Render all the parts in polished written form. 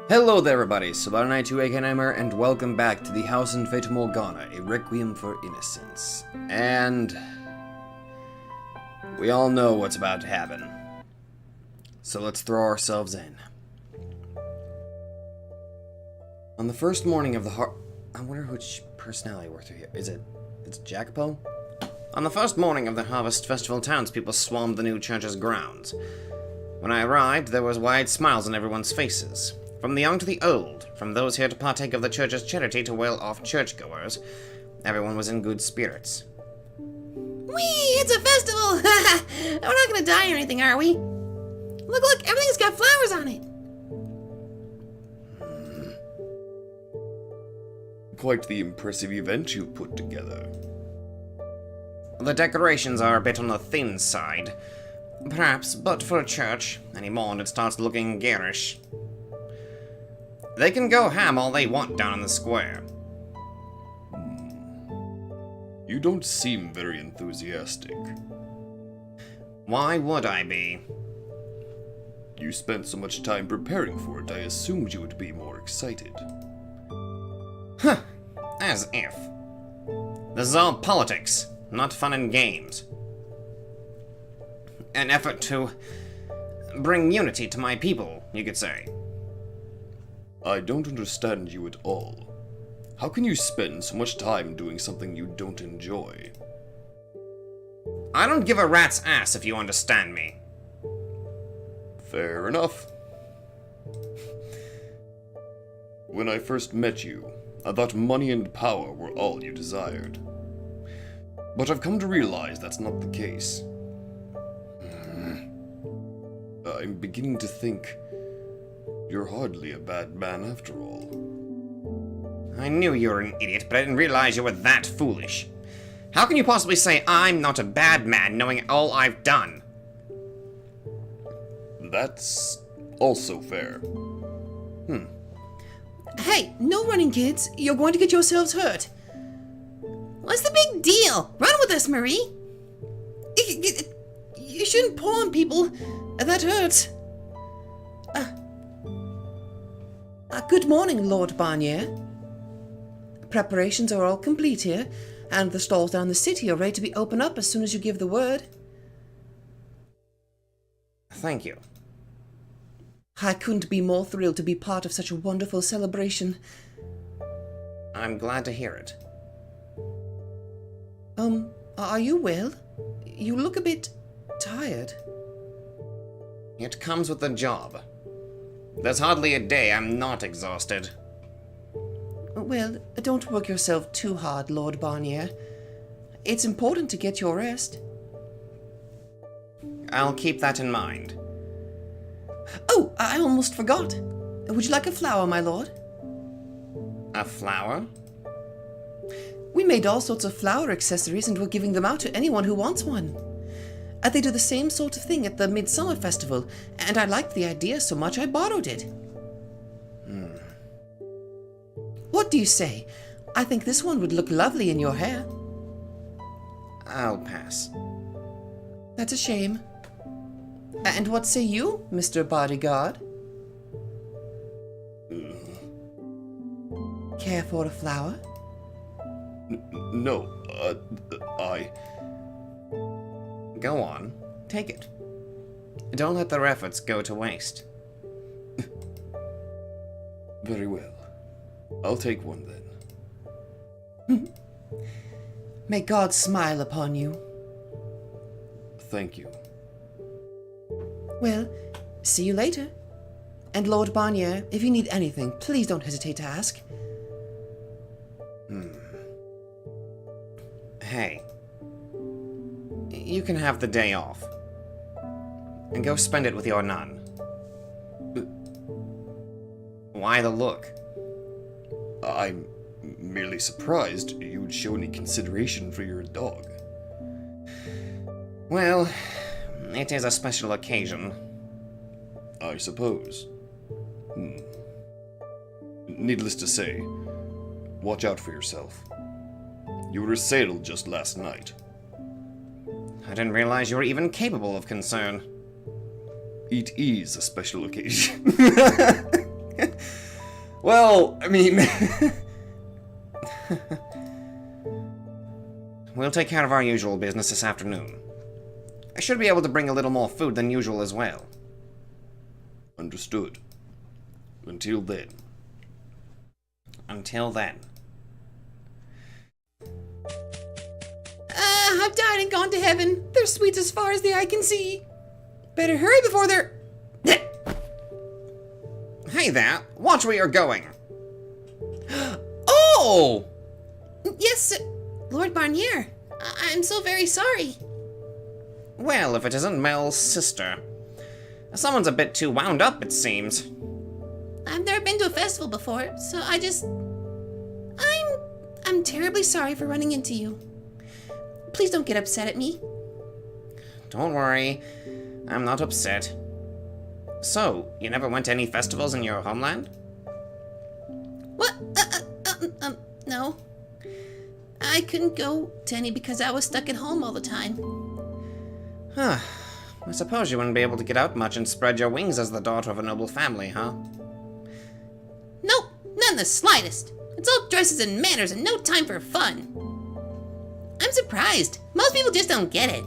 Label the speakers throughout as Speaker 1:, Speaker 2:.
Speaker 1: Hello there everybody, Cellar 2 and welcome back to the house in Fata Morgana, a Requiem for Innocence. And we all know what's about to happen. So let's throw ourselves in. On the first morning of the I wonder which personality worked through here. It's Jacopo? On the first morning of the Harvest Festival, townspeople swarmed the new church's grounds. When I arrived, there was wide smiles on everyone's faces. From the young to the old, from those here to partake of the church's charity to well-off churchgoers, everyone was in good spirits.
Speaker 2: Whee! It's a festival! We're not gonna die or anything, are we? Look, everything's got flowers on it.
Speaker 3: Quite the impressive event you've put together.
Speaker 1: The decorations are a bit on the thin side. Perhaps, but for a church, any more and it starts looking garish. They can go ham all they want down in the square.
Speaker 3: You don't seem very enthusiastic.
Speaker 1: Why would I be?
Speaker 3: You spent so much time preparing for it, I assumed you would be more excited.
Speaker 1: Huh, as if. This is all politics, not fun and games. An effort to bring unity to my people, you could say.
Speaker 3: I don't understand you at all. How can you spend so much time doing something you don't enjoy?
Speaker 1: I don't give a rat's ass if you understand me.
Speaker 3: Fair enough. When I first met you, I thought money and power were all you desired. But I've come to realize that's not the case. I'm beginning to think you're hardly a bad man after all.
Speaker 1: I knew you were an idiot, but I didn't realize you were that foolish. How can you possibly say I'm not a bad man knowing all I've done?
Speaker 3: That's also fair.
Speaker 2: Hey, no running, kids. You're going to get yourselves hurt. What's the big deal? Run with us, Marie. You shouldn't pull on people. That hurts. Good morning, Lord Barnier. Preparations are all complete here, and the stalls down the city are ready to be opened up as soon as you give the word.
Speaker 1: Thank you.
Speaker 2: I couldn't be more thrilled to be part of such a wonderful celebration.
Speaker 1: I'm glad to hear it.
Speaker 2: Are you well? You look a bit tired.
Speaker 1: It comes with the job. There's hardly a day I'm not exhausted.
Speaker 2: Well, don't work yourself too hard, Lord Barnier. It's important to get your rest.
Speaker 1: I'll keep that in mind.
Speaker 2: Oh, I almost forgot. Would you like a flower, my lord?
Speaker 1: A flower?
Speaker 2: We made all sorts of flower accessories and we're giving them out to anyone who wants one. They do the same sort of thing at the Midsummer Festival, and I liked the idea so much I borrowed it. What do you say? I think this one would look lovely in your hair.
Speaker 1: I'll pass.
Speaker 2: That's a shame. And what say you, Mr. Bodyguard? Care for a flower?
Speaker 3: No,
Speaker 1: Go on. Take it. Don't let their efforts go to waste.
Speaker 3: Very well. I'll take one then.
Speaker 2: May God smile upon you.
Speaker 3: Thank you.
Speaker 2: Well, see you later. And Lord Barnier, if you need anything, please don't hesitate to ask.
Speaker 1: Hey. You can have the day off. And go spend it with your nun. Why the look?
Speaker 3: I'm merely surprised you'd show any consideration for your dog.
Speaker 1: Well, it is a special occasion.
Speaker 3: I suppose. Needless to say, watch out for yourself. You were assailed just last night.
Speaker 1: I didn't realize you were even capable of concern.
Speaker 3: It is a special occasion.
Speaker 1: Well, I mean... We'll take care of our usual business this afternoon. I should be able to bring a little more food than usual as well.
Speaker 3: Understood. Until then.
Speaker 1: Until then.
Speaker 2: I've died and gone to heaven. They're sweets as far as the eye can see. Better hurry before they're...
Speaker 1: Hey there, watch where you're going. Oh!
Speaker 2: Yes, Lord Barnier. I'm so very sorry.
Speaker 1: Well, if it isn't Mel's sister. Someone's a bit too wound up, it seems.
Speaker 2: I've never been to a festival before, so I'm terribly sorry for running into you. Please don't get upset at me.
Speaker 1: Don't worry, I'm not upset. So, you never went to any festivals in your homeland?
Speaker 2: What? No. I couldn't go to any because I was stuck at home all the time.
Speaker 1: Huh. I suppose you wouldn't be able to get out much and spread your wings as the daughter of a noble family, huh?
Speaker 2: Nope, not in the slightest. It's all dresses and manners and no time for fun. I'm surprised. Most people just don't get it.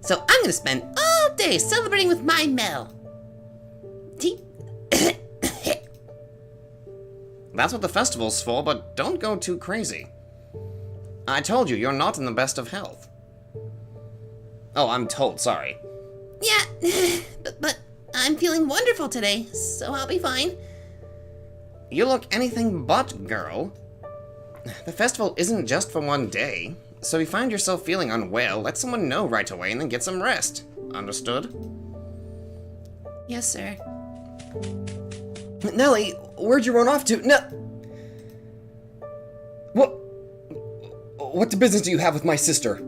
Speaker 2: So I'm gonna spend all day celebrating with my Mel.
Speaker 1: That's what the festival's for, but don't go too crazy. I told you, you're not in the best of health. Oh, I'm told, sorry.
Speaker 2: Yeah, but I'm feeling wonderful today, so I'll be fine.
Speaker 1: You look anything but, girl. The festival isn't just for one day, so if you find yourself feeling unwell, let someone know right away and then get some rest. Understood?
Speaker 2: Yes, sir.
Speaker 1: Nellie, where'd you run off to? No. What business do you have with my sister?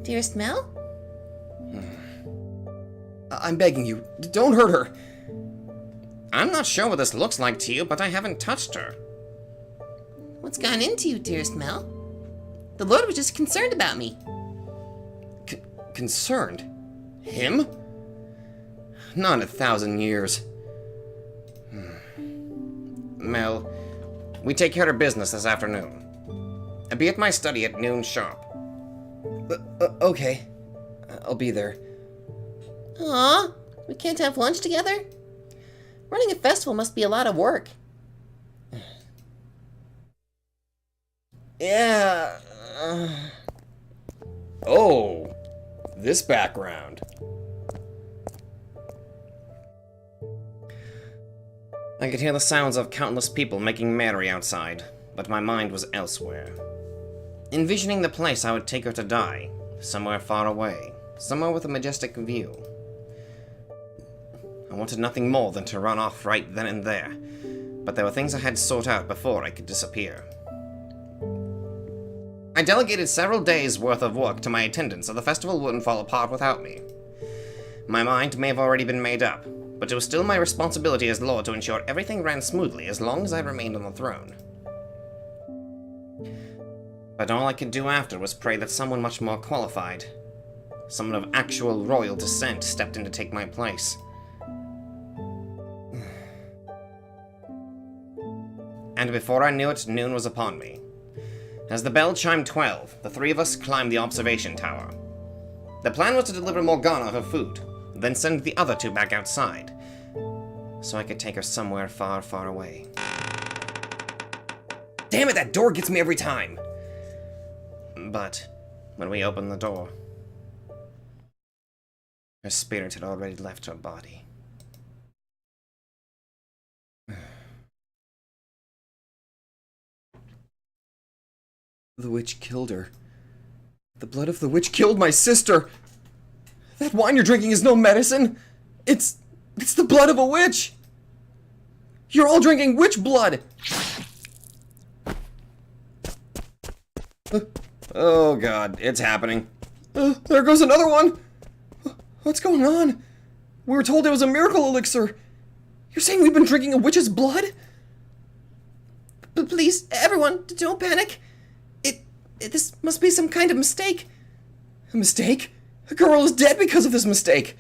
Speaker 2: Dearest Mel?
Speaker 1: I'm begging you, don't hurt her. I'm not sure what this looks like to you, but I haven't touched her.
Speaker 2: What's gone into you, dearest Mel? The Lord was just concerned about me.
Speaker 1: Concerned? Him? Not in 1,000 years. Mel, we take care of business this afternoon. I'll be at my study at noon sharp. Okay. I'll be there.
Speaker 2: Aw, we can't have lunch together? Running a festival must be a lot of work.
Speaker 1: Yeah. Oh, this background. I could hear the sounds of countless people making merry outside, but my mind was elsewhere. Envisioning the place I would take her to die, somewhere far away, somewhere with a majestic view. I wanted nothing more than to run off right then and there, but there were things I had to sort out before I could disappear. I delegated several days' worth of work to my attendants so the festival wouldn't fall apart without me. My mind may have already been made up, but it was still my responsibility as Lord to ensure everything ran smoothly as long as I remained on the throne. But all I could do after was pray that someone much more qualified, someone of actual royal descent, stepped in to take my place. And before I knew it, noon was upon me. As the bell chimed 12, the three of us climbed the observation tower. The plan was to deliver Morgana her food, then send the other two back outside, so I could take her somewhere far, far away. Damn it, that door gets me every time! But when we opened the door, her spirit had already left her body. The witch killed her. The blood of the witch killed my sister! That wine you're drinking is no medicine! It's the blood of a witch! You're all drinking witch blood! Oh god, it's happening. There goes another one! What's going on? We were told it was a miracle elixir! You're saying we've been drinking a witch's blood?
Speaker 2: But please, everyone, don't panic. This must be some kind of mistake.
Speaker 1: A mistake? A girl is dead because of this mistake!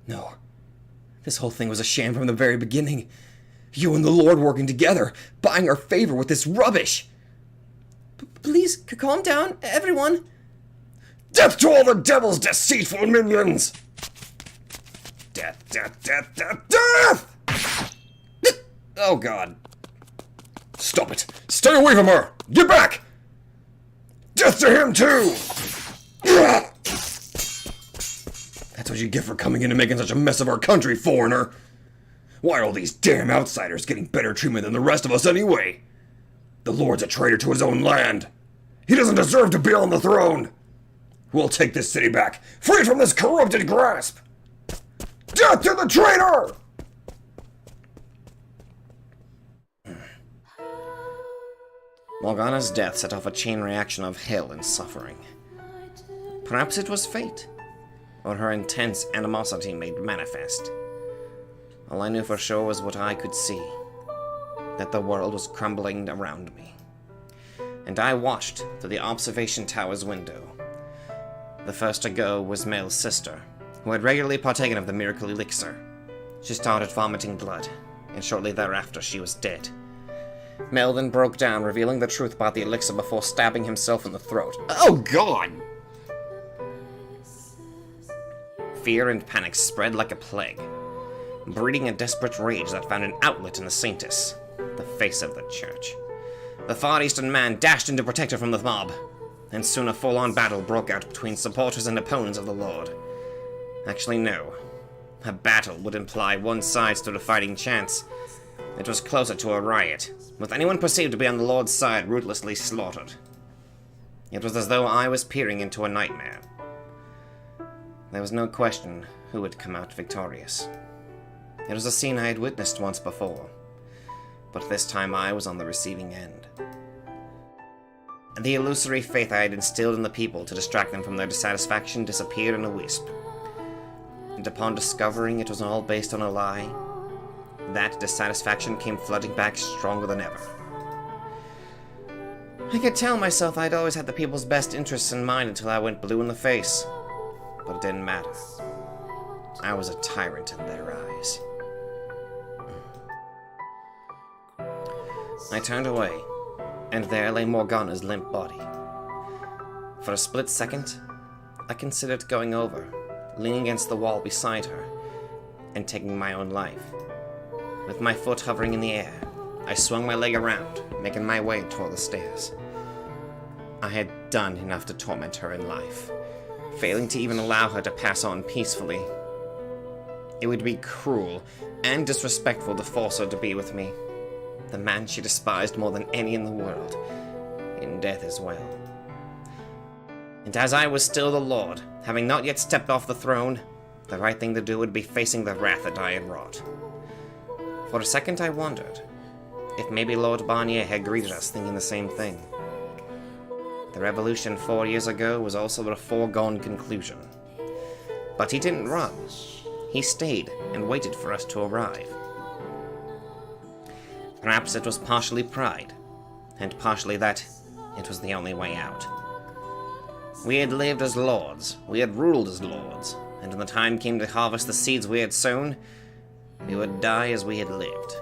Speaker 1: No. This whole thing was a sham from the very beginning. You and the Lord working together, buying our favor with this rubbish.
Speaker 2: Please, calm down, everyone.
Speaker 3: Death to all the devil's deceitful minions!
Speaker 1: Death, death, death, death, death! Oh, God.
Speaker 3: Stop it! Stay away from her! Get back! Death to him, too! That's what you get for coming in and making such a mess of our country, foreigner! Why are all these damn outsiders getting better treatment than the rest of us anyway? The Lord's a traitor to his own land. He doesn't deserve to be on the throne. We'll take this city back, free from this corrupted grasp! Death to the traitor!
Speaker 1: Morgana's death set off a chain reaction of hell and suffering. Perhaps it was fate, or her intense animosity made manifest. All I knew for sure was what I could see, that the world was crumbling around me. And I watched through the observation tower's window. The first to go was Mel's sister, who had regularly partaken of the miracle elixir. She started vomiting blood, and shortly thereafter she was dead. Mel then broke down, revealing the truth about the elixir before stabbing himself in the throat. Oh, God! Fear and panic spread like a plague, breeding a desperate rage that found an outlet in the Saintess, the face of the church. The Far Eastern man dashed in to protect her from the mob, and soon a full-on battle broke out between supporters and opponents of the Lord. Actually, no. A battle would imply one side stood a fighting chance. It was closer to a riot, with anyone perceived to be on the Lord's side ruthlessly slaughtered. It was as though I was peering into a nightmare. There was no question who would come out victorious. It was a scene I had witnessed once before, but this time I was on the receiving end. The illusory faith I had instilled in the people to distract them from their dissatisfaction disappeared in a wisp. And upon discovering it was all based on a lie, that dissatisfaction came flooding back stronger than ever. I could tell myself I'd always had the people's best interests in mind until I went blue in the face, but it didn't matter. I was a tyrant in their eyes. I turned away, and there lay Morgana's limp body. For a split second, I considered going over, leaning against the wall beside her, and taking my own life. With my foot hovering in the air, I swung my leg around, making my way toward the stairs. I had done enough to torment her in life, failing to even allow her to pass on peacefully. It would be cruel and disrespectful to force her to be with me, the man she despised more than any in the world, in death as well. And as I was still the Lord, having not yet stepped off the throne, the right thing to do would be facing the wrath that I had wrought. For a second I wondered if maybe Lord Barnier had greeted us thinking the same thing. The revolution 4 years ago was also a foregone conclusion. But he didn't run. He stayed and waited for us to arrive. Perhaps it was partially pride, and partially that it was the only way out. We had lived as lords, we had ruled as lords, and when the time came to harvest the seeds we had sown, we would die as we had lived.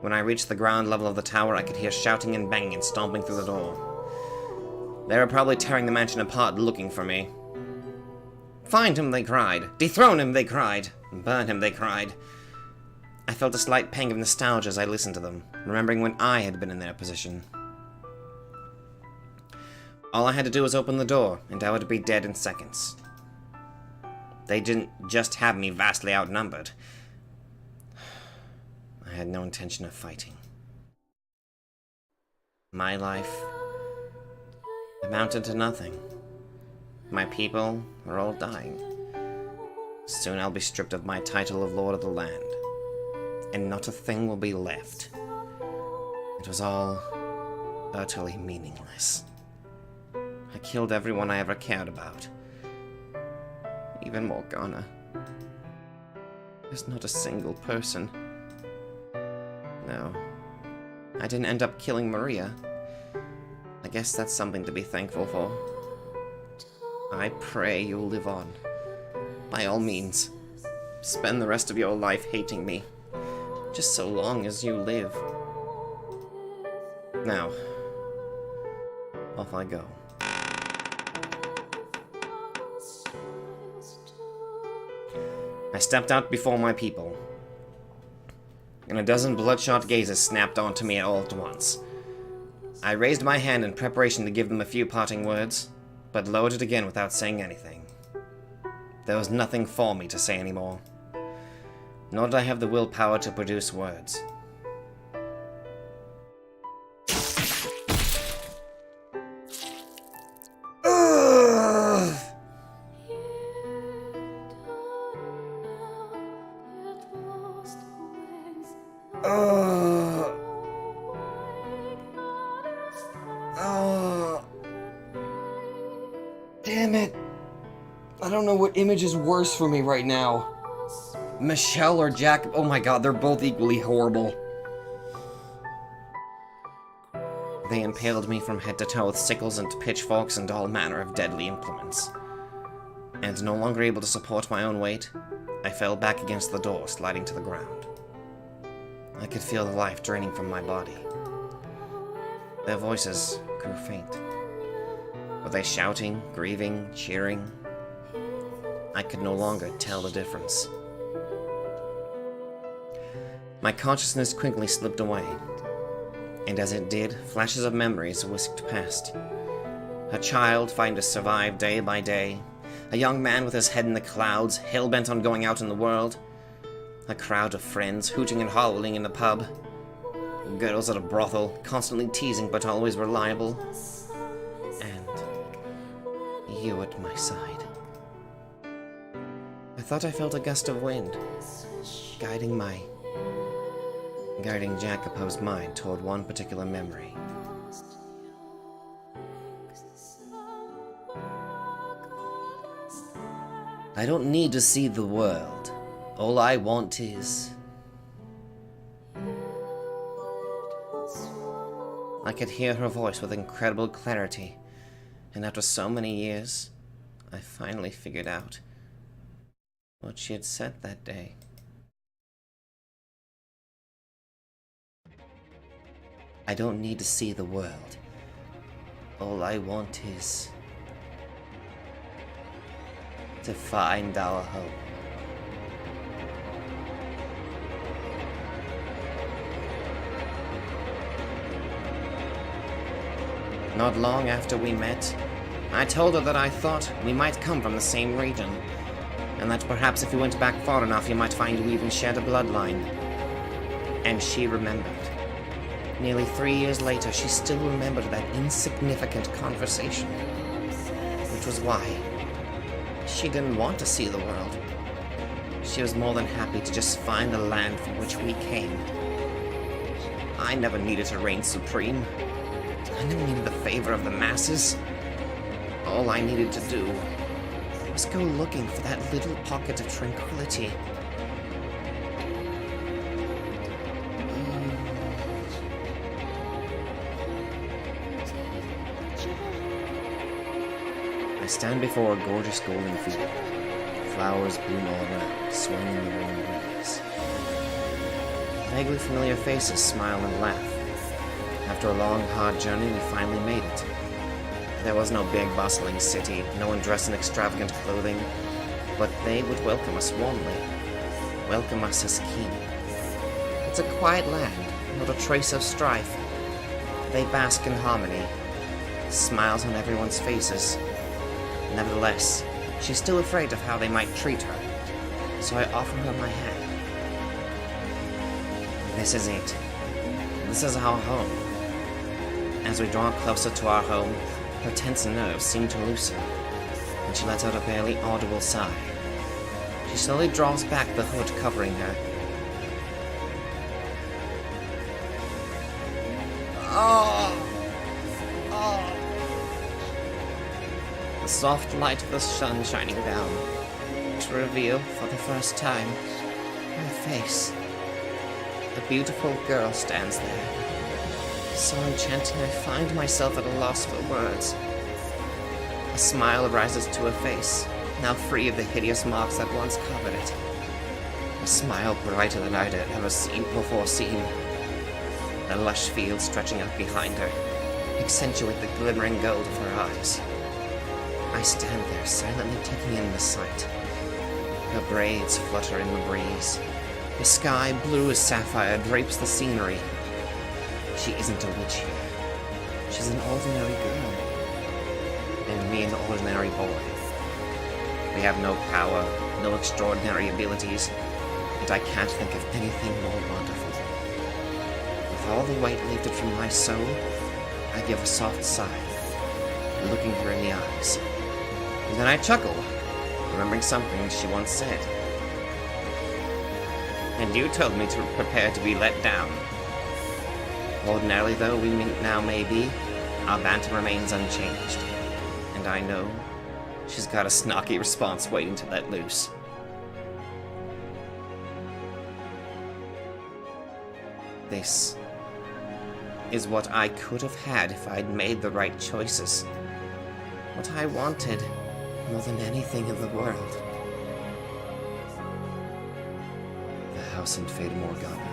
Speaker 1: When I reached the ground level of the tower, I could hear shouting and banging and stomping through the door. They were probably tearing the mansion apart looking for me. Find him, they cried. Dethrone him, they cried. Burn him, they cried. I felt a slight pang of nostalgia as I listened to them, remembering when I had been in their position. All I had to do was open the door, and I would be dead in seconds. They didn't just have me vastly outnumbered. I had no intention of fighting. My life amounted to nothing. My people are all dying. Soon I'll be stripped of my title of Lord of the Land, and not a thing will be left. It was all utterly meaningless. I killed everyone I ever cared about. Even Morgana. There's not a single person. No. I didn't end up killing Maria. I guess that's something to be thankful for. I pray you'll live on. By all means, spend the rest of your life hating me. Just so long as you live. Now, off I go. I stepped out before my people, and a dozen bloodshot gazes snapped onto me all at once. I raised my hand in preparation to give them a few parting words, but lowered it again without saying anything. There was nothing for me to say anymore, nor did I have the willpower to produce words. Damn it. I don't know what image is worse for me right now. Michelle or Jack. Oh my god, they're both equally horrible. They impaled me from head to toe with sickles and pitchforks and all manner of deadly implements. And no longer able to support my own weight, I fell back against the door, sliding to the ground. I could feel the life draining from my body. Their voices grew faint. Were they shouting, grieving, cheering? I could no longer tell the difference. My consciousness quickly slipped away, and as it did, flashes of memories whisked past. A child fighting to survive day by day, a young man with his head in the clouds, hell-bent on going out in the world, a crowd of friends hooting and hollering in the pub, girls at a brothel, constantly teasing but always reliable, and you at my side. I thought I felt a gust of wind, guiding Jacopo's mind toward one particular memory. I don't need to see the world. All I want is... I could hear her voice with incredible clarity, and after so many years, I finally figured out what she had said that day. I don't need to see the world. All I want is to find our home. Not long after we met, I told her that I thought we might come from the same region, and that perhaps if we went back far enough you might find we even shared a bloodline. And she remembered. Nearly 3 years later, she still remembered that insignificant conversation, which was why she didn't want to see the world. She was more than happy to just find the land from which we came. I never needed to reign supreme. I never needed the favor of the masses. All I needed to do was go looking for that little pocket of tranquility. I stand before a gorgeous golden field. Flowers bloom all around, swaying in the warm breeze. Vaguely familiar faces smile and laugh. After a long, hard journey, we finally made it. There was no big, bustling city, no one dressed in extravagant clothing, but they would welcome us warmly, welcome us as kin. It's a quiet land, not a trace of strife. They bask in harmony, smiles on everyone's faces. Nevertheless, she's still afraid of how they might treat her, so I offer her my hand. This is it. This is our home. As we draw closer to our home, her tense nerves seem to loosen, and she lets out a barely audible sigh. She slowly draws back the hood covering her. The soft light of the sun shining down to reveal for the first time her face. A beautiful girl stands there. So enchanting, I find myself at a loss for words. A
Speaker 2: smile rises to her face, now free of the hideous marks that once covered it. A smile brighter than I'd ever before seen. The lush fields stretching out behind her accentuate the glimmering gold of her eyes. I stand there silently taking in the sight. Her braids flutter in the breeze. The sky, blue as sapphire, drapes the scenery. She isn't a witch here. She's an ordinary girl. And me an ordinary boy. We have no power, no extraordinary abilities, and I can't think of anything more wonderful. With all the weight lifted from my soul, I give a soft sigh, looking her in the eyes. And then I chuckle, remembering something she once said. And you told me to prepare to be let down. Ordinarily, though we now may be, our banter remains unchanged. And I know she's got a snarky response waiting to let loose. This is what I could have had if I'd made the right choices. What I wanted more than anything in the world. The house in Fata Morgana.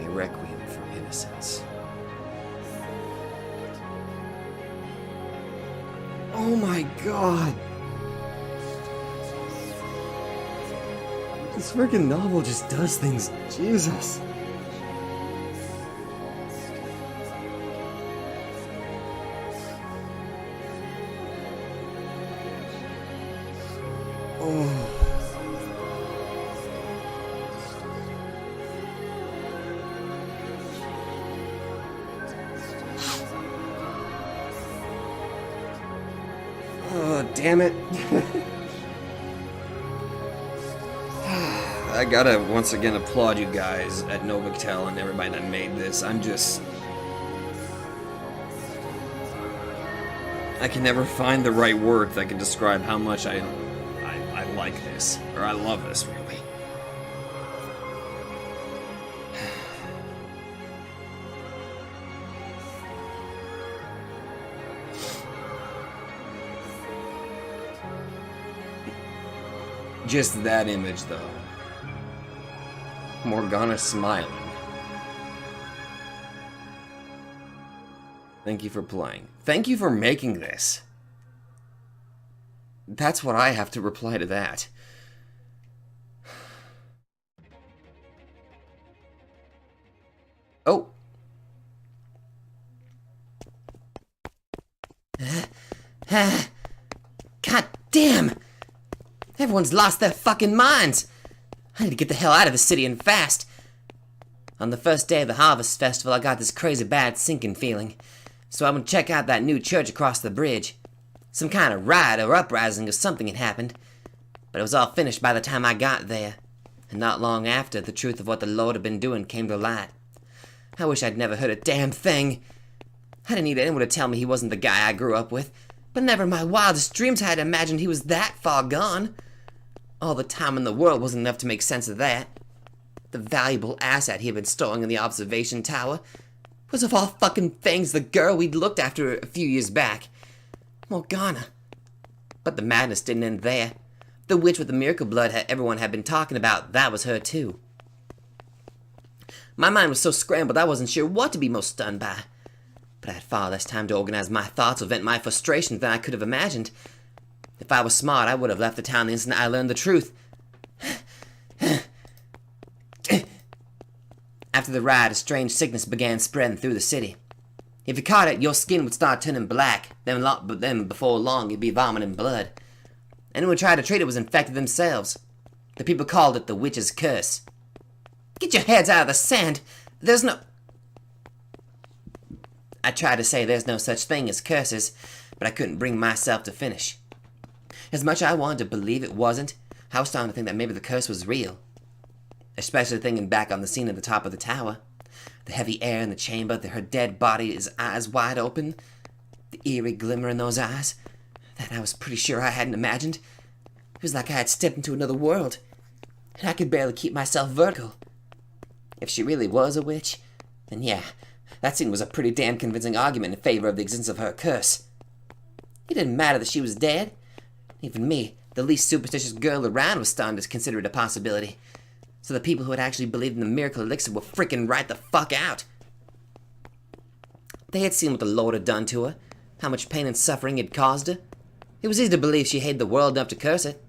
Speaker 2: A requiem for innocence.
Speaker 1: Oh my god! This freaking novel just does things. Jesus. Oh. Oh, damn it. I gotta once again applaud you guys at Novictel and everybody that made this. I can never find the right word that can describe how much I like this, or I love this, really. Just that image, though. Morgana smiling. Thank you for playing. Thank you for making this. That's what I have to reply to that. Oh.
Speaker 2: God damn! Everyone's lost their fucking minds! I need to get the hell out of the city and fast. On the first day of the Harvest Festival, I got this crazy bad sinking feeling. So I went to check out that new church across the bridge. Some kind of riot or uprising or something had happened. But it was all finished by the time I got there. And not long after, the truth of what the Lord had been doing came to light. I wish I'd never heard a damn thing. I didn't need anyone to tell me he wasn't the guy I grew up with. But never in my wildest dreams had I imagined he was that far gone. All the time in the world wasn't enough to make sense of that. The valuable asset he had been storing in the observation tower was of all fucking things the girl we'd looked after a few years back. Morgana. But the madness didn't end there. The witch with the miracle blood everyone had been talking about, that was her too. My mind was so scrambled I wasn't sure what to be most stunned by. But I had far less time to organize my thoughts or vent my frustrations than I could have imagined. If I was smart, I would have left the town the instant I learned the truth. After the riot, a strange sickness began spreading through the city. If you caught it, your skin would start turning black, then before long you'd be vomiting blood. Anyone who tried to treat it was infected themselves. The people called it the witch's curse. Get your heads out of the sand! There's no... I tried to say there's no such thing as curses, but I couldn't bring myself to finish. As much as I wanted to believe it wasn't, I was starting to think that maybe the curse was real. Especially thinking back on the scene at the top of the tower. The heavy air in the chamber, her dead body, his eyes wide open. The eerie glimmer in those eyes. That I was pretty sure I hadn't imagined. It was like I had stepped into another world. And I could barely keep myself vertical. If she really was a witch, then yeah, that scene was a pretty damn convincing argument in favor of the existence of her curse. It didn't matter that she was dead. Even me, the least superstitious girl around, was starting to consider it a possibility. So the people who had actually believed in the miracle elixir were freaking right the fuck out. They had seen what the Lord had done to her, how much pain and suffering it caused her. It was easy to believe she hated the world enough to curse it.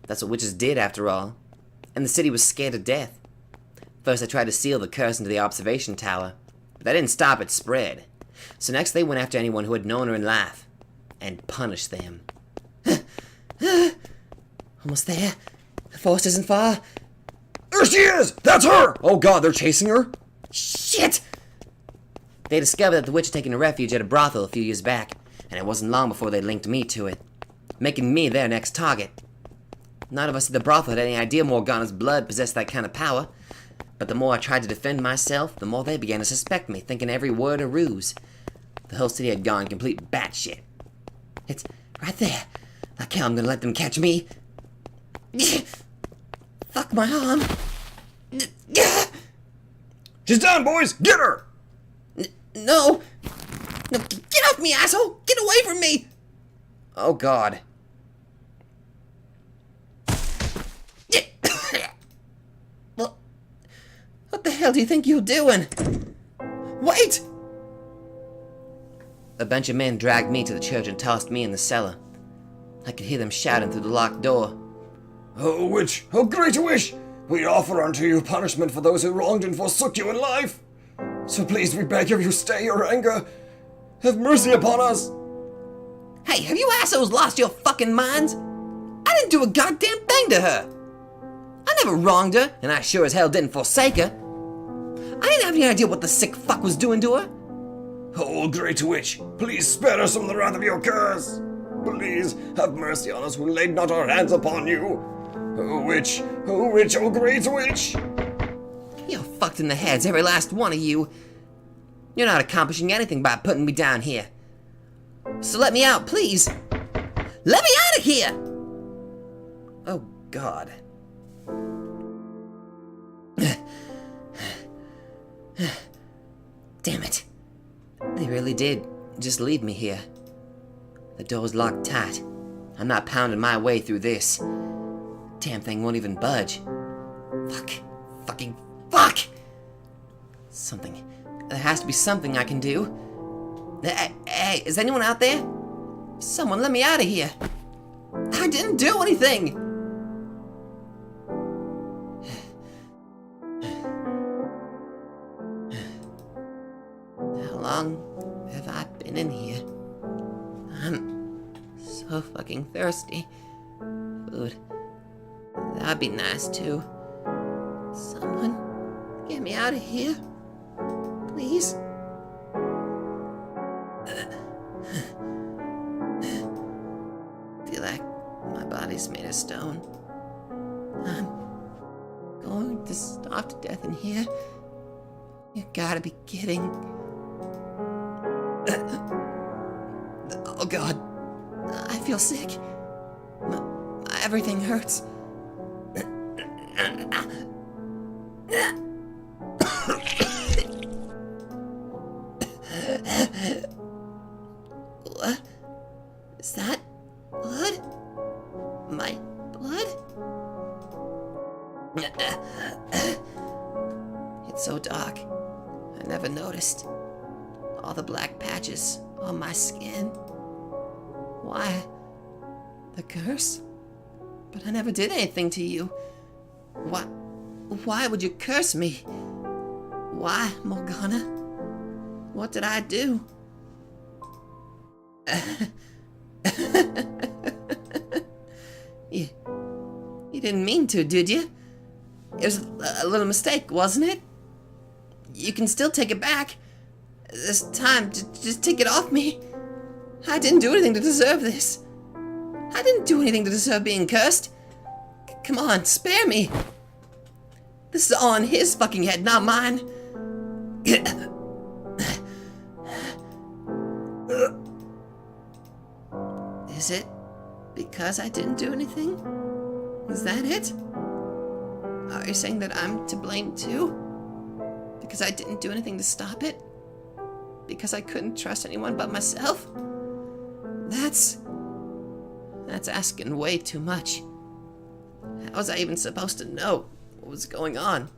Speaker 2: That's what witches did, after all. And the city was scared to death. First, they tried to seal the curse into the observation tower, but that didn't stop its spread. So next, they went after anyone who had known her in life, and punished them. Almost there. The forest isn't far.
Speaker 3: There she is! That's her! Oh god, they're chasing her?
Speaker 2: Shit! They discovered that the witch had taken a refuge at a brothel a few years back, and it wasn't long before they linked me to it, making me their next target. None of us at the brothel had any idea Morgana's blood possessed that kind of power, but the more I tried to defend myself, the more they began to suspect me, thinking every word a ruse. The whole city had gone complete batshit. It's right there. Like hell I'm gonna let them catch me. Fuck my arm.
Speaker 3: She's down, boys! Get her!
Speaker 2: No! No, get off me, asshole! Get away from me!
Speaker 1: Oh god.
Speaker 2: Well, what the hell do you think you're doing? Wait! A bunch of men dragged me to the church and tossed me in the cellar. I could hear them shouting through the locked door.
Speaker 3: Oh, witch! Oh, great wish! We offer unto you punishment for those who wronged and forsook you in life. So please, we beg of you, stay your anger. Have mercy upon us.
Speaker 2: Hey, have you assholes lost your fucking minds? I didn't do a goddamn thing to her. I never wronged her, and I sure as hell didn't forsake her. I didn't have any idea what the sick fuck was doing to her.
Speaker 3: Oh, great witch, please spare us from the wrath of your curse. Please, have mercy on us who laid not our hands upon you. Oh, witch, oh, witch, oh, great witch.
Speaker 2: You're fucked in the heads, every last one of you. You're not accomplishing anything by putting me down here. So let me out, please. Let me out of here!
Speaker 1: Oh god.
Speaker 2: Damn it. They really did just leave me here. The door's locked tight. I'm not pounding my way through this. Damn thing won't even budge. Fuck. Fucking fuck! Something. There has to be something I can do. Hey, is anyone out there? Someone let me out of here. I didn't do anything! How long have I been in here? I'm so fucking thirsty. Food. That'd be nice too. Someone get me out of here. Please. Feel like my body's made of stone. I'm going to starve to death in here. You gotta be kidding. Oh god. I feel sick. Everything hurts. What? Is that blood? My blood? It's so dark. I never noticed. All the black patches on my skin. Why? The curse? But I never did anything to you. Why would you curse me? Why, Morgana? What did I do? You didn't mean to, did you? It was a little mistake, wasn't it? You can still take it back. This time, just take it off me. I didn't do anything to deserve this. I didn't do anything to deserve being cursed. Come on, spare me. This is all on his fucking head, not mine. Is it because I didn't do anything? Is that it? Are you saying that I'm to blame too? Because I didn't do anything to stop it? Because I couldn't trust anyone but myself? That's asking way too much. How was I even supposed to know what was going on?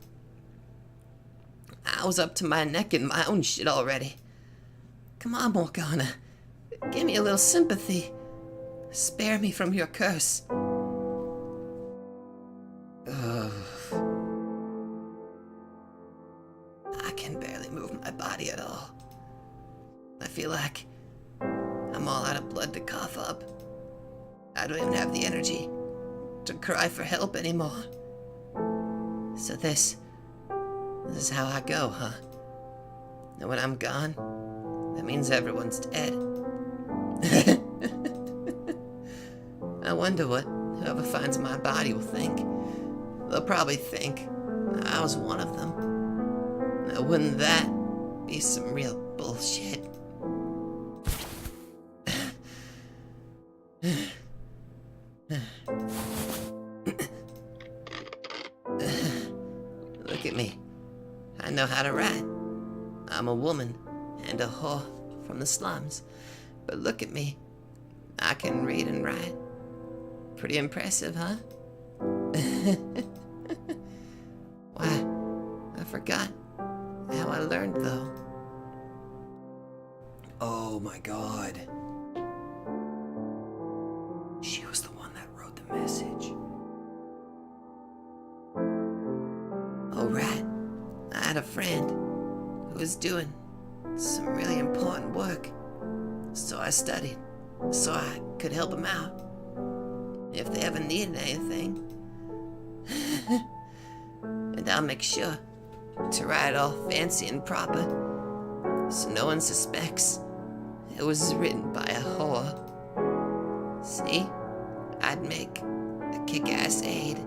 Speaker 2: I was up to my neck in my own shit already. Come on, Morgana. Give me a little sympathy. Spare me from your curse. I can barely move my body at all. I feel like I'm all out of blood to cough up. I don't even have the energy to cry for help anymore. So this is how I go, huh? And when I'm gone, that means everyone's dead. I wonder what whoever finds my body will think. They'll probably think I was one of them. Now wouldn't that be some real bullshit? Look at me. I know how to write. I'm a woman and a whore from the slums. But look at me. I can read and write. Pretty impressive, huh? Why, I forgot how I learned, though.
Speaker 1: Oh my god. She was the one that wrote the message.
Speaker 2: Oh, right. I had a friend who was doing some really important work. So I studied, so I could help him out. If they ever needed anything. And I'll make sure to write it all fancy and proper, so no one suspects it was written by a whore. See? I'd make a kick-ass aid.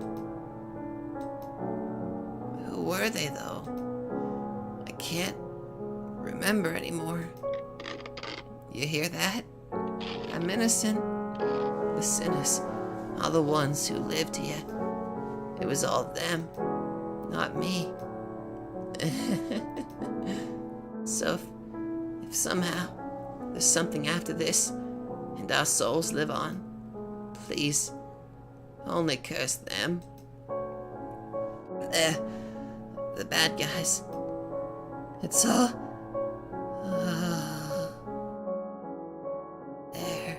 Speaker 2: Who were they, though? I can't remember anymore. You hear that? I'm innocent. The sinners are the ones who lived here. It was all them, not me. So if somehow there's something after this and our souls live on, please only curse them. They're the bad guys. It's all there.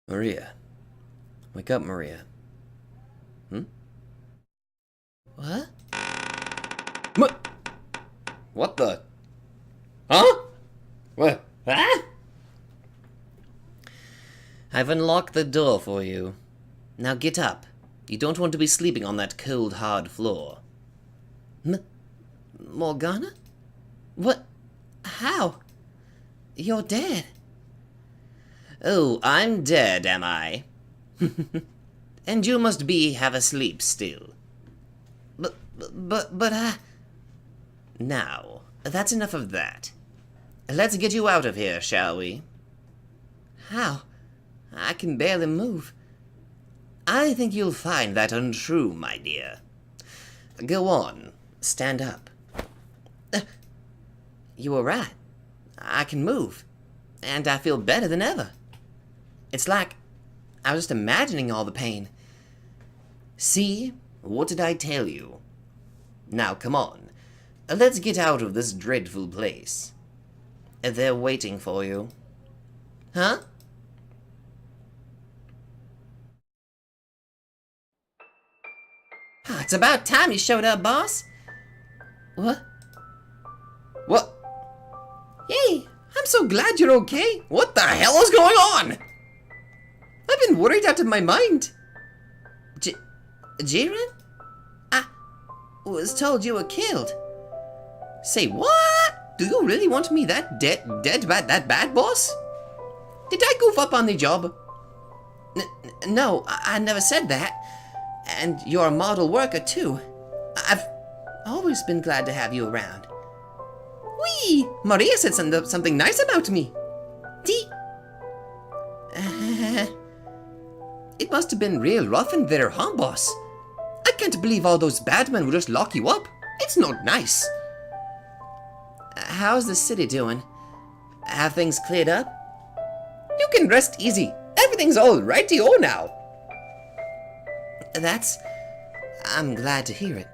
Speaker 1: Maria. Wake up, Maria.
Speaker 2: What?
Speaker 1: What the? Huh? What? Ah? I've unlocked the door for you. Now get up. You don't want to be sleeping on that cold, hard floor.
Speaker 2: Morgana? What? How? You're dead.
Speaker 1: Oh, I'm dead, am I? And you must have asleep still.
Speaker 2: But I...
Speaker 1: Now, that's enough of that. Let's get you out of here, shall we?
Speaker 2: How? I can barely move.
Speaker 1: I think you'll find that untrue, my dear. Go on. Stand up.
Speaker 2: You were right. I can move. And I feel better than ever. It's like I was just imagining all the pain.
Speaker 1: See? What did I tell you? Now, come on. Let's get out of this dreadful place. They're waiting for you.
Speaker 2: Huh? It's about time you showed up, boss. What?
Speaker 1: What?
Speaker 2: Hey, I'm so glad you're okay. What the hell is going on? I've been worried out of my mind. Jiren? I was told you were killed. Say what? Do you really want me that that bad, boss? Did I goof up on the job? No, I never said that. And you're a model worker, too. I've always been glad to have you around. Whee! Maria said something nice about me. It must have been real rough in there, huh, boss? I can't believe all those bad men will just lock you up. It's not nice. How's the city doing? Have things cleared up? You can rest easy. Everything's all righty-o now. I'm glad to hear it.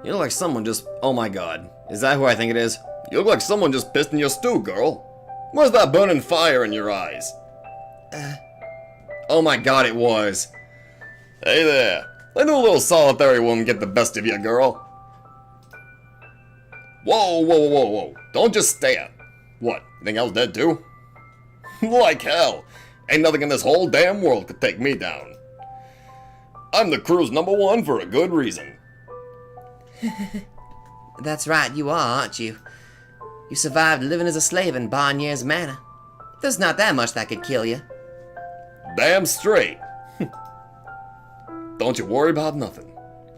Speaker 1: You look like someone just... Oh my god. Is that who I think it is? You look like someone just pissed in your stew, girl. Where's that burning fire in your eyes? Oh my god, it was. Hey there. I knew a little solitary wouldn't get the best of you, girl. Whoa, whoa, whoa, whoa. Don't just stare. What, you think I was dead too? Like hell. Ain't nothing in this whole damn world could take me down. I'm the crew's #1 for a good reason.
Speaker 2: That's right, you are, aren't you? You survived living as a slave in Barnier's Manor. There's not that much that could kill you.
Speaker 1: Damn straight. Don't you worry about nothing.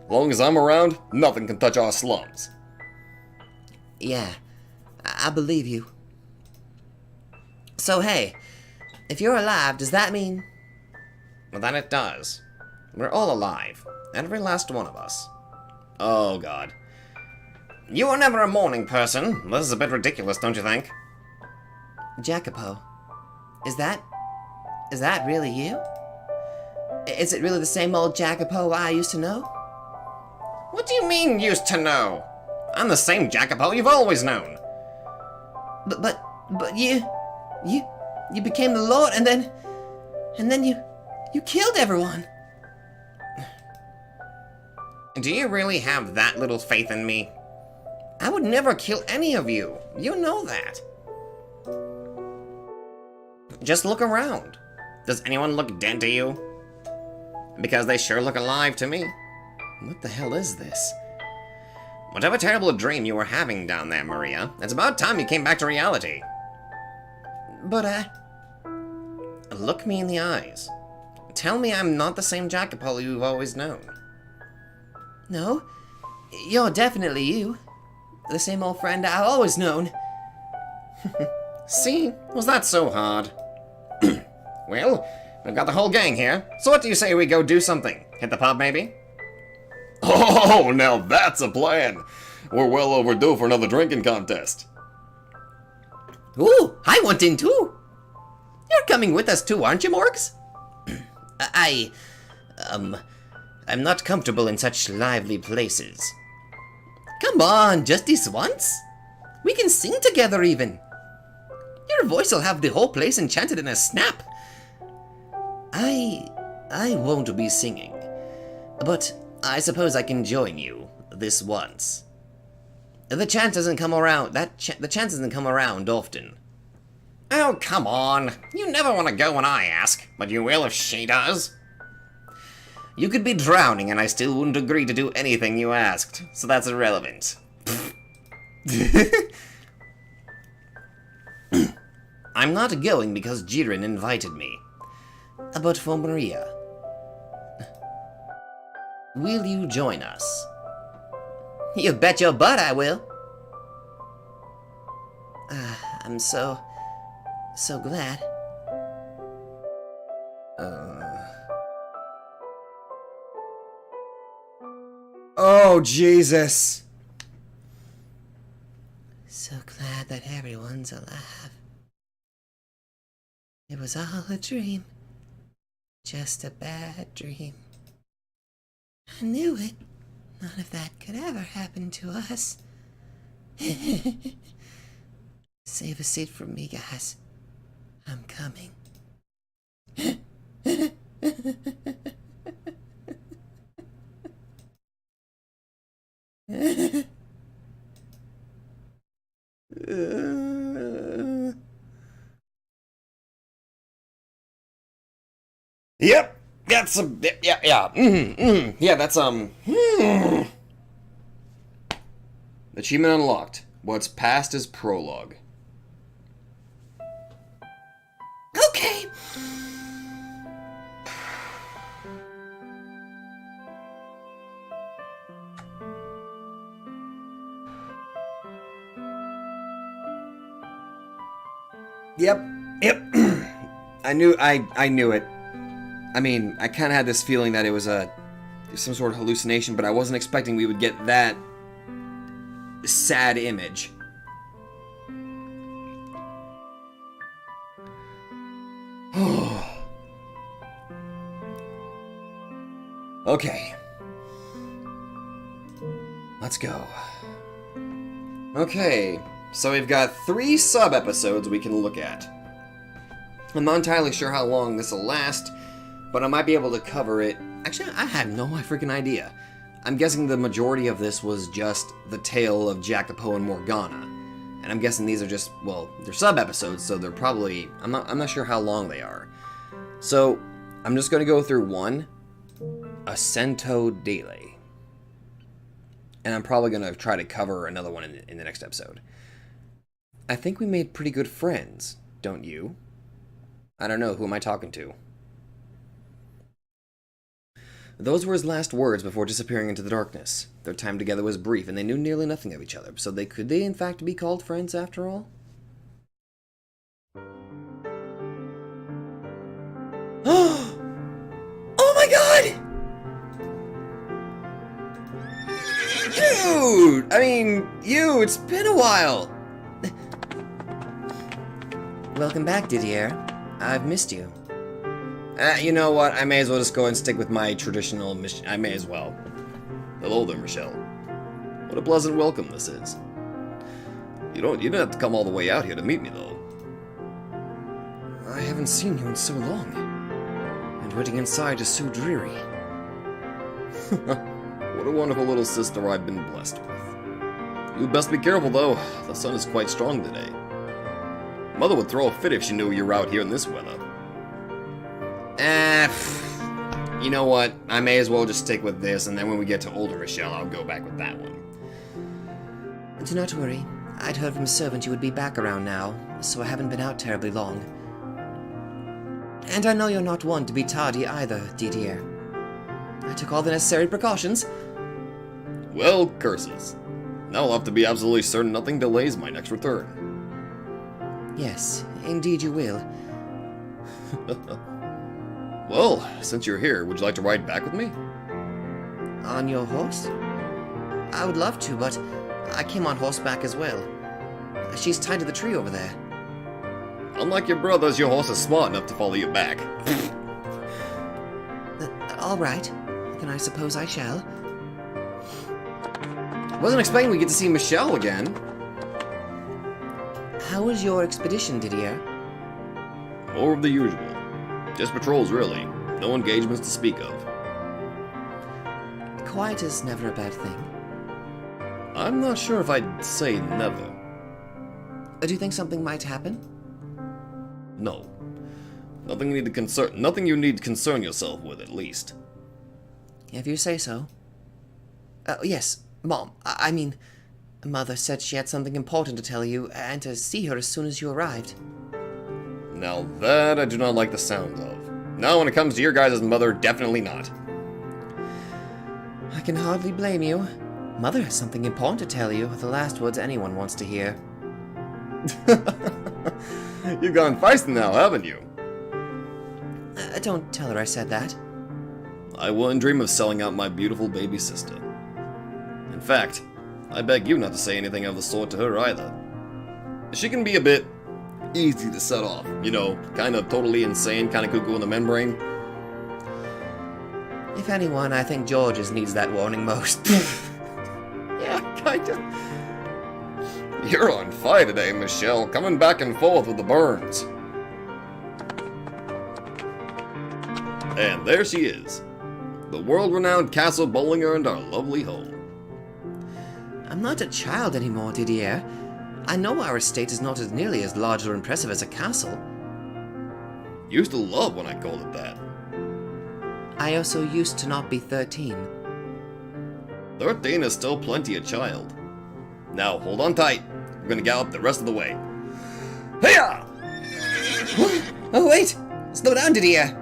Speaker 1: As long as I'm around, nothing can touch our slums.
Speaker 2: Yeah, I believe you. So hey, if you're alive, does that mean...
Speaker 1: Well, that it does. We're all alive. Every last one of us. Oh, God. You were never a morning person. This is a bit ridiculous, don't you think?
Speaker 2: Jacopo, is that really you? Is it really the same old Jacopo I used to know?
Speaker 1: What do you mean, used to know? I'm the same Jacopo you've always known.
Speaker 2: But you became the Lord, and then you killed everyone.
Speaker 1: Do you really have that little faith in me? I would never kill any of you. You know that. Just look around. Does anyone look dead to you? Because they sure look alive to me. What the hell is this? Whatever terrible dream you were having down there, Maria, it's about time you came back to reality.
Speaker 2: But
Speaker 1: Look me in the eyes. Tell me I'm not the same Jacopo you've always known.
Speaker 2: no, you're definitely you. The same old friend I've always known.
Speaker 1: See? Was that so hard? Well, we've got the whole gang here, so what do you say we go do something? Hit the pub, maybe? Oh, now that's a plan! We're well overdue for another drinking contest.
Speaker 2: Ooh, I want in too. You're coming with us too, aren't you, Morgs?
Speaker 1: I'm not comfortable in such lively places.
Speaker 2: Come on, just this once. We can sing together even. Your voice will have the whole place enchanted in a snap. I won't be singing, but I suppose I can join you this once. The chance doesn't come around. The chance doesn't come around often. Oh, come on. You never want to go when I ask, but you will if she does. You could be drowning and I still wouldn't agree to do anything you asked, so that's irrelevant. I'm not going because Jiren invited me. But for Maria. Will you join us? You bet your butt I will. I'm so glad.
Speaker 1: Oh, Jesus.
Speaker 2: So glad that everyone's alive. It was all a dream. Just a bad dream. I knew it. None of that could ever happen to us. Save a seat for me, guys. I'm coming.
Speaker 1: Yep, that's a yeah. Yeah, that's Achievement unlocked. What's past is prologue.
Speaker 2: Okay.
Speaker 1: Yep. I knew it. I mean, I kind of had this feeling that it was a some sort of hallucination, but I wasn't expecting we would get that sad image. Okay. Let's go. Okay, so we've got 3 sub-episodes we can look at. I'm not entirely sure how long this will last, but I might be able to cover it. Actually, I have no freaking idea. I'm guessing the majority of this was just the tale of Jacopo and Morgana. And I'm guessing these are just, well, they're sub-episodes, so they're probably, I'm not sure how long they are. So, I'm just going to go through one, A Cento Daily. And I'm probably going to try to cover another one in the next episode. I think we made pretty good friends, don't you? I don't know, who am I talking to? Those were his last words before disappearing into the darkness. Their time together was brief, and they knew nearly nothing of each other, so could they in fact be called friends after all? Oh my god! Dude! I mean, it's been a while!
Speaker 2: Welcome back, Didier. I've missed you.
Speaker 1: You know what? I may as well just go and stick with my traditional mission. I may as well. Hello there, Michelle. What a pleasant welcome this is. You didn't have to come all the way out here to meet me, though. I haven't seen you in so long. And waiting inside is so dreary. What a wonderful little sister I've been blessed with. You'd best be careful, though. The sun is quite strong today. Mother would throw a fit if she knew you were out here in this weather. You know what? I may as well just stick with this, and then when we get to older Michelle, I'll go back with that one.
Speaker 2: Do not worry. I'd heard from a servant you would be back around now, so I haven't been out terribly long. And I know you're not one to be tardy either, Didier. I took all the necessary precautions.
Speaker 1: Well, curses. Now I'll have to be absolutely certain nothing delays my next return.
Speaker 2: Yes, indeed you will.
Speaker 1: Well, since you're here, would you like to ride back with me?
Speaker 2: On your horse? I would love to, but I came on horseback as well. She's tied to the tree over there.
Speaker 1: Unlike your brothers, your horse is smart enough to follow you back.
Speaker 2: All right. Then I suppose I shall.
Speaker 1: Wasn't expecting we'd get to see Michelle again.
Speaker 2: How was your expedition, Didier?
Speaker 1: More of the usual. Just patrols, really. No engagements to speak of.
Speaker 2: Quiet is never a bad thing.
Speaker 1: I'm not sure if I'd say never.
Speaker 2: Do you think something might happen?
Speaker 1: No. Nothing you need to concern yourself with, at least.
Speaker 2: If you say so. Yes, Mom. I mean, Mother said she had something important to tell you, and to see her as soon as you arrived.
Speaker 1: Now that I do not like the sound of. Now when it comes to your guys' mother, definitely not.
Speaker 2: I can hardly blame you. Mother has something important to tell you, the last words anyone wants to hear.
Speaker 1: You've gone feisty now, haven't you?
Speaker 2: Don't tell her I said that.
Speaker 1: I wouldn't dream of selling out my beautiful baby sister. In fact, I beg you not to say anything of the sort to her either. She can be a bit easy to set off, kind of totally insane, kind of cuckoo in the membrane.
Speaker 2: If anyone, I think George's needs that warning most.
Speaker 1: Yeah, kind of. You're on fire today, Michelle, coming back and forth with the burns. And there she is. The world-renowned Castle Bollinger and our lovely home.
Speaker 2: I'm not a child anymore, Didier. I know our estate is not as nearly as large or impressive as a castle.
Speaker 1: You used to love when I called it that.
Speaker 2: I also used to not be 13.
Speaker 1: 13 is still plenty a child. Now, hold on tight. We're gonna gallop the rest of the way. Hiya!
Speaker 2: Oh, wait! Slow down, Didier!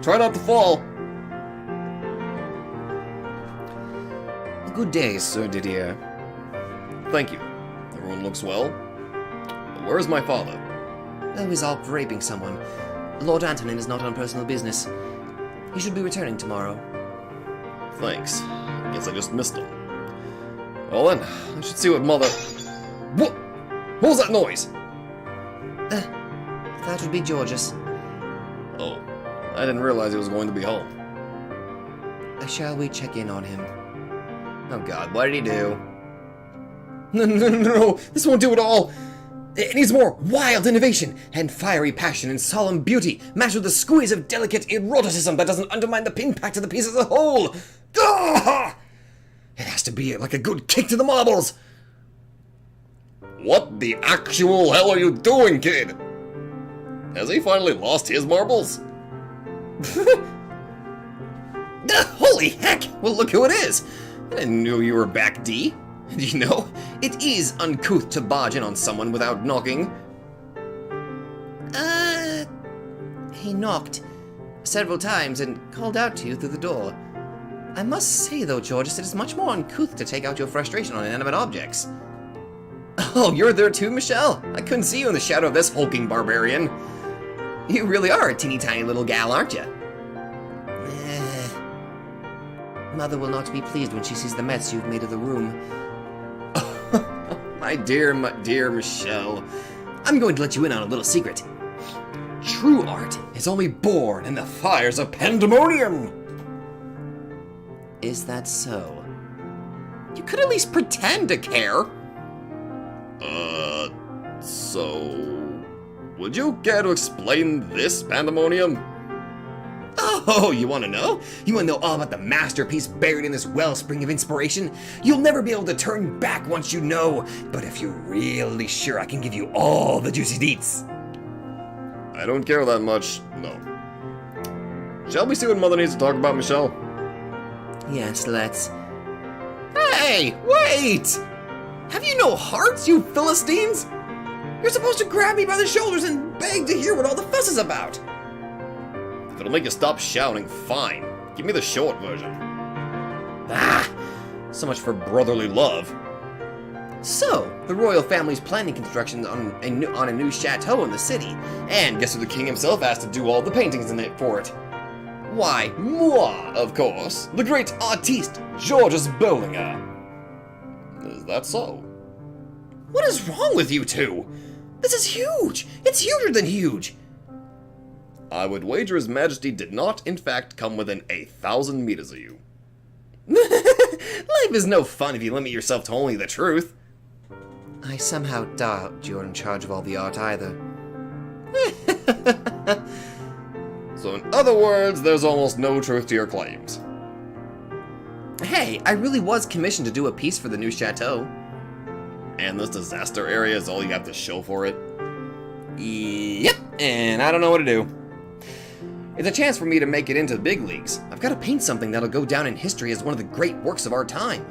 Speaker 1: Try not to fall.
Speaker 2: Good day, Sir Didier.
Speaker 1: Thank you. Everyone looks well. But where is my father?
Speaker 2: Oh, he's off raping someone. Lord Antonin is not on personal business. He should be returning tomorrow.
Speaker 1: Thanks. Guess I just missed him. Well then, I should see what Mother... What was that noise?
Speaker 2: That would be George's.
Speaker 1: Oh, I didn't realize he was going to be home.
Speaker 2: Shall we check in on him?
Speaker 1: Oh god, what did he do? No, this won't do at all! It needs more wild innovation and fiery passion and solemn beauty, matched with a squeeze of delicate eroticism that doesn't undermine the impact of the piece as a whole! Ah! It has to be like a good kick to the marbles! What the actual hell are you doing, kid? Has he finally lost his marbles? Holy heck! Well, look who it is! I didn't know you were back, D. You know, it is uncouth to barge in on someone without knocking.
Speaker 2: He knocked several times and called out to you through the door. I must say, though, Georges, it is much more uncouth to take out your frustration on inanimate objects. Oh, you're there too, Michelle? I couldn't see you in the shadow of this hulking barbarian. You really are a teeny tiny little gal, aren't you? Mother will not be pleased when she sees the mess you've made of the room.
Speaker 1: My dear Michelle. I'm going to let you in on a little secret. True art is only born in the fires of pandemonium.
Speaker 2: Is that so?
Speaker 1: You could at least pretend to care. So... Would you care to explain this pandemonium? Oh, you want to know? You want to know all about the masterpiece buried in this wellspring of inspiration? You'll never be able to turn back once you know, but if you're really sure, I can give you all the juicy deets. I don't care that much, no. Shall we see what Mother needs to talk about, Michelle?
Speaker 2: Yes, let's.
Speaker 1: Hey, wait! Have you no hearts, you Philistines? You're supposed to grab me by the shoulders and beg to hear what all the fuss is about. If it'll make you stop shouting, fine. Give me the short version. Ah! So much for brotherly love. So, the royal family's planning construction on a new chateau in the city. And guess who the king himself asked to do all the paintings in it for it? Why, moi, of course. The great artiste, Georges Bollinger. Is that so? What is wrong with you two? This is huge! It's huger than huge! I would wager His Majesty did not, in fact, come within 1,000 meters of you. Life is no fun if you limit yourself to only the truth.
Speaker 2: I somehow doubt you're in charge of all the art either.
Speaker 1: So in other words, there's almost no truth to your claims.
Speaker 2: Hey, I really was commissioned to do a piece for the new chateau.
Speaker 1: And this disaster area is all you have to show for it? Yep, and I don't know what to do. It's a chance for me to make it into the big leagues. I've got to paint something that'll go down in history as one of the great works of our time.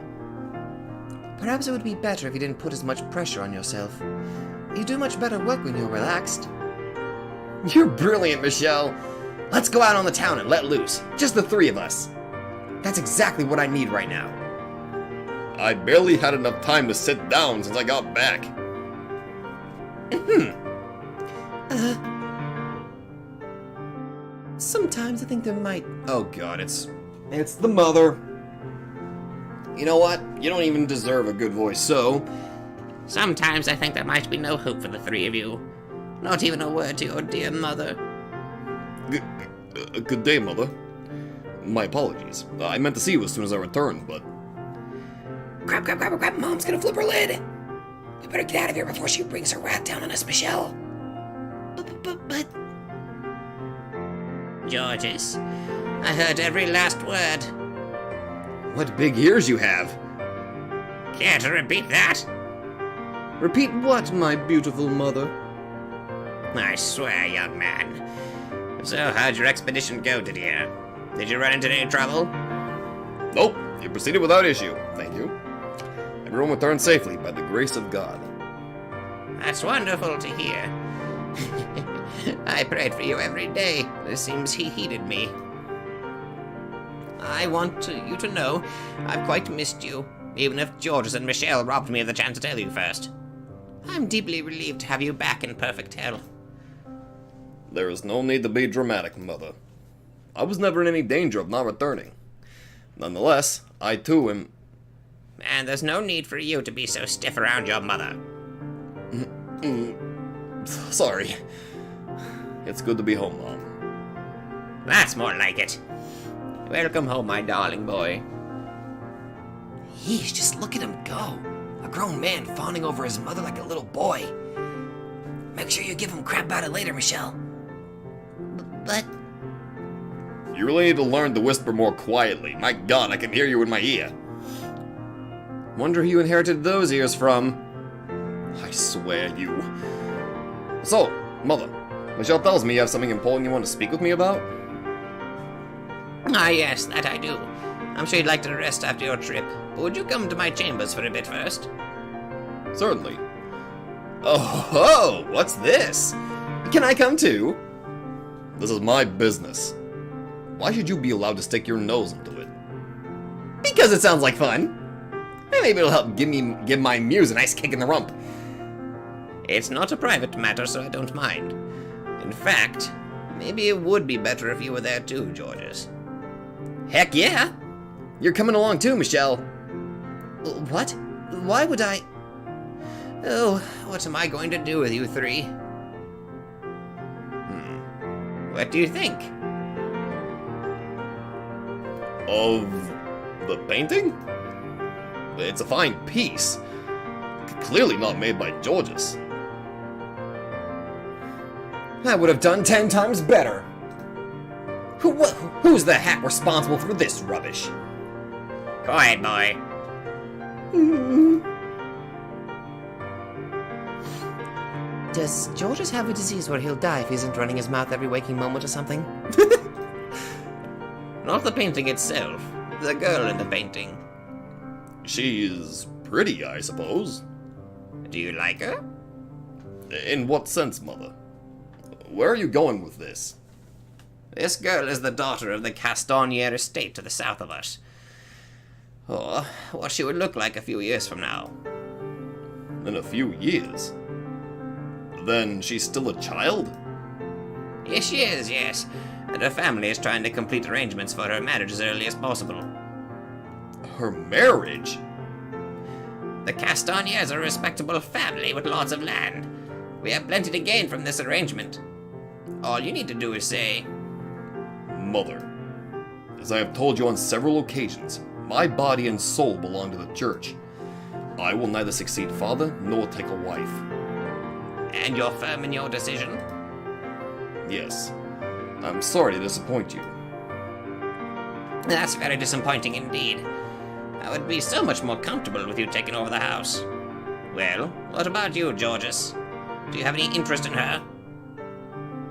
Speaker 2: Perhaps it would be better if you didn't put as much pressure on yourself. You do much better work when you're relaxed.
Speaker 1: You're brilliant, Michelle. Let's go out on the town and let loose. Just the three of us. That's exactly what I need right now. I barely had enough time to sit down since I got back.
Speaker 2: Sometimes I think there might...
Speaker 1: Oh god, it's the mother. You know what? You don't even deserve a good voice, so...
Speaker 4: Sometimes I think there might be no hope for the three of you. Not even a word to your dear mother.
Speaker 1: Good day, Mother. My apologies. I meant to see you as soon as I returned, but...
Speaker 4: Crap, Mom's gonna flip her lid. We better get out of here before she brings her wrath down on us, Michelle.
Speaker 2: But...
Speaker 4: Georges, I heard every last word.
Speaker 1: What big ears you have!
Speaker 4: Care to repeat that?
Speaker 1: Repeat what, my beautiful mother?
Speaker 4: I swear, young man. So, how'd your expedition go, did you? Did you run into any trouble?
Speaker 1: Nope, you proceeded without issue, thank you. Everyone returned safely by the grace of God.
Speaker 4: That's wonderful to hear. I prayed for you every day. It seems he heeded me. I want you to know I've quite missed you, even if Georges and Michelle robbed me of the chance to tell you first. I'm deeply relieved to have you back in perfect health.
Speaker 1: There is no need to be dramatic, Mother.
Speaker 3: I was never in any danger of not returning. Nonetheless, I too am...
Speaker 4: And there's no need for you to be so stiff around your mother.
Speaker 3: Sorry. It's good to be home, Mom.
Speaker 4: That's more like it. Welcome home, my darling boy.
Speaker 2: Yeesh, just look at him go. A grown man fawning over his mother like a little boy. Make sure you give him crap about it later, Michelle. But...
Speaker 3: You really need to learn to whisper more quietly. My god, I can hear you in my ear.
Speaker 1: Wonder who you inherited those ears from.
Speaker 3: I swear you. So, Mother, Michelle tells me you have something important you want to speak with me about?
Speaker 4: Ah, yes, that I do. I'm sure you'd like to rest after your trip, but would you come to my chambers for a bit first?
Speaker 3: Certainly.
Speaker 1: Oh, what's this? Can I come too?
Speaker 3: This is my business. Why should you be allowed to stick your nose into it?
Speaker 1: Because it sounds like fun. And maybe it'll help give my muse a nice kick in the rump.
Speaker 4: It's not a private matter, so I don't mind. In fact, maybe it would be better if you were there too, Georges.
Speaker 1: Heck yeah! You're coming along too, Michelle.
Speaker 2: What? Why would I...
Speaker 4: Oh, what am I going to do with you three? What do you think?
Speaker 3: Of the painting? It's a fine piece. Clearly not made by Georges.
Speaker 1: I would have done 10 times better. Who's the hack responsible for this rubbish?
Speaker 4: Quiet, boy.
Speaker 2: Does Georges have a disease where he'll die if he isn't running his mouth every waking moment or something?
Speaker 4: Not the painting itself. The girl in the painting.
Speaker 3: She's pretty, I suppose.
Speaker 4: Do you like her?
Speaker 3: In what sense, Mother? Where are you going with this?
Speaker 4: This girl is the daughter of the Castanier estate to the south of us. Or what she would look like a few years from now.
Speaker 3: In a few years? Then she's still a child?
Speaker 4: Yes, she is, yes. And her family is trying to complete arrangements for her marriage as early as possible.
Speaker 3: Her marriage?
Speaker 4: The Castaniers are a respectable family with lots of land. We have plenty to gain from this arrangement. All you need to do is say...
Speaker 3: Mother, as I have told you on several occasions, my body and soul belong to the church. I will neither succeed father nor take a wife.
Speaker 4: And you're firm in your decision?
Speaker 3: Yes. I'm sorry to disappoint you.
Speaker 4: That's very disappointing indeed. I would be so much more comfortable with you taking over the house. Well, what about you, Georges? Do you have any interest in her?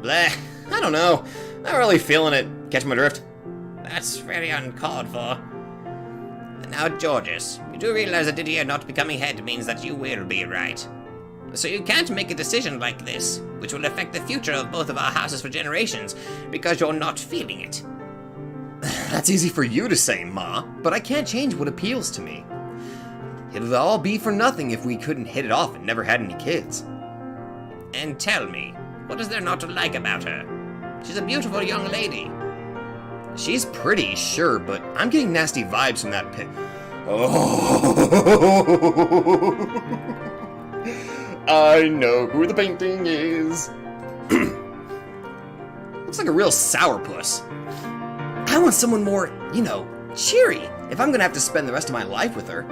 Speaker 1: Bleh, I don't know. Not really feeling it. Catch my drift?
Speaker 4: That's very uncalled for. Now, Georges, you do realize that Didier not becoming head means that you will be right. So you can't make a decision like this, which will affect the future of both of our houses for generations, because you're not feeling it.
Speaker 1: That's easy for you to say, Ma, but I can't change what appeals to me. It'd all be for nothing if we couldn't hit it off and never had any kids.
Speaker 4: And tell me, what is there not to like about her? She's a beautiful young lady.
Speaker 1: She's pretty, sure, but I'm getting nasty vibes from that pit.
Speaker 3: I know who the painting is.
Speaker 1: Looks like a real sourpuss. I want someone more, cheery, if I'm gonna have to spend the rest of my life with her.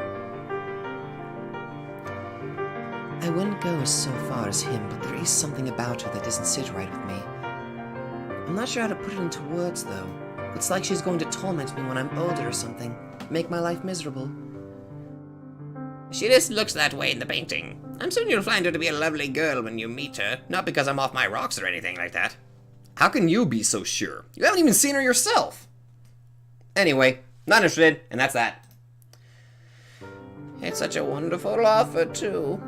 Speaker 2: I wouldn't go so far as him, but there is something about her that doesn't sit right with me. I'm not sure how to put it into words, though. It's like she's going to torment me when I'm older or something. Make my life miserable.
Speaker 4: She just looks that way in the painting. I'm certain you'll find her to be a lovely girl when you meet her, not because I'm off my rocks or anything like that.
Speaker 1: How can you be so sure? You haven't even seen her yourself. Anyway, not interested, and that's that.
Speaker 4: It's such a wonderful offer, too.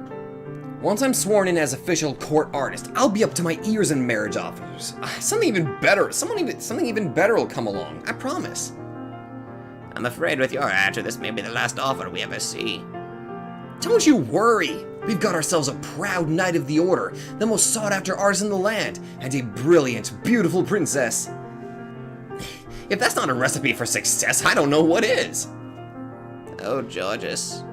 Speaker 1: Once I'm sworn in as official court artist, I'll be up to my ears in marriage offers. Something even better will come along, I promise.
Speaker 4: I'm afraid with your answer, this may be the last offer we ever see.
Speaker 1: Don't you worry. We've got ourselves a proud knight of the order, the most sought-after artist in the land, and a brilliant, beautiful princess. If that's not a recipe for success, I don't know what is.
Speaker 4: Oh, Georges.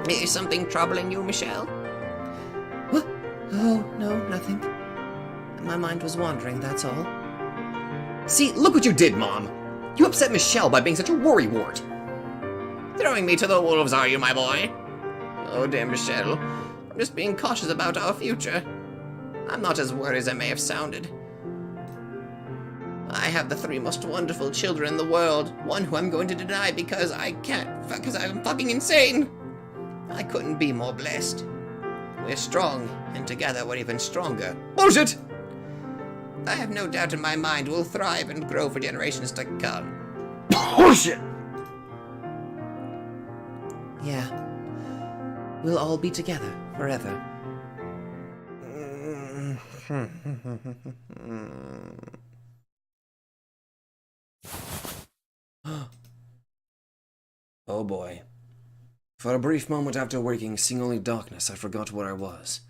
Speaker 4: Is something troubling you, Michelle?
Speaker 2: What? Oh, no, nothing. My mind was wandering, that's all.
Speaker 1: See, look what you did, Mom. You upset Michelle by being such a worrywart.
Speaker 4: Throwing me to the wolves, are you, my boy? Oh, dear Michelle. I'm just being cautious about our future. I'm not as worried as I may have sounded. I have the 3 most wonderful children in the world. One who I'm going to deny because I can't, because I'm fucking insane. I couldn't be more blessed. We're strong, and together we're even stronger.
Speaker 1: Bullshit!
Speaker 4: I have no doubt in my mind we'll thrive and grow for generations to come.
Speaker 1: Bullshit!
Speaker 2: Yeah. We'll all be together forever.
Speaker 1: Oh boy. For a brief moment after waking, seeing only darkness, I forgot where I was.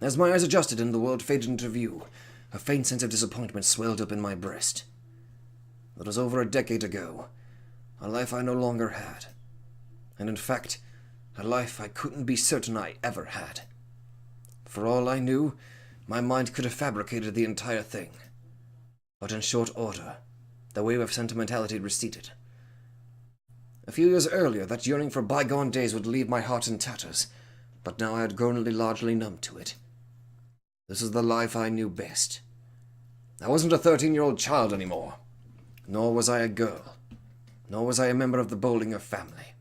Speaker 1: As my eyes adjusted and the world faded into view, a faint sense of disappointment swelled up in my breast. That was over a decade ago, a life I no longer had. And in fact, a life I couldn't be certain I ever had. For all I knew, my mind could have fabricated the entire thing. But in short order, the wave of sentimentality receded. A few years earlier, that yearning for bygone days would leave my heart in tatters, but now I had grown largely numb to it. This is the life I knew best. I wasn't a 13-year-old child anymore. Nor was I a girl. Nor was I a member of the Bollinger family.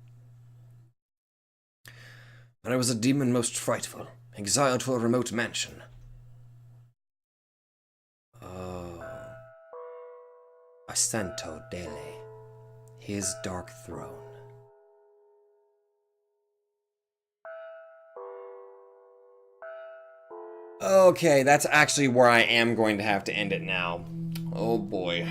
Speaker 1: But I was a demon most frightful, exiled to a remote mansion. Oh. Ascento Dele. His dark throne. Okay, that's actually where I am going to have to end it now. Oh boy.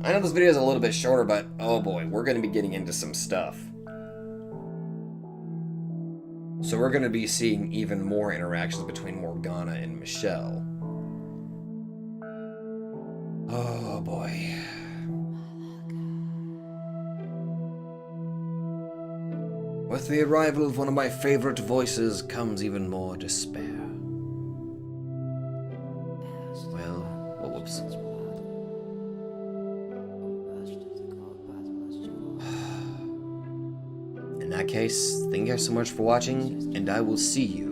Speaker 1: I know this video is a little bit shorter, but oh boy, we're going to be getting into some stuff. So we're going to be seeing even more interactions between Morgana and Michelle. Oh boy. With the arrival of one of my favorite voices comes even more despair. Well, whoops. In that case, thank you guys so much for watching, and I will see you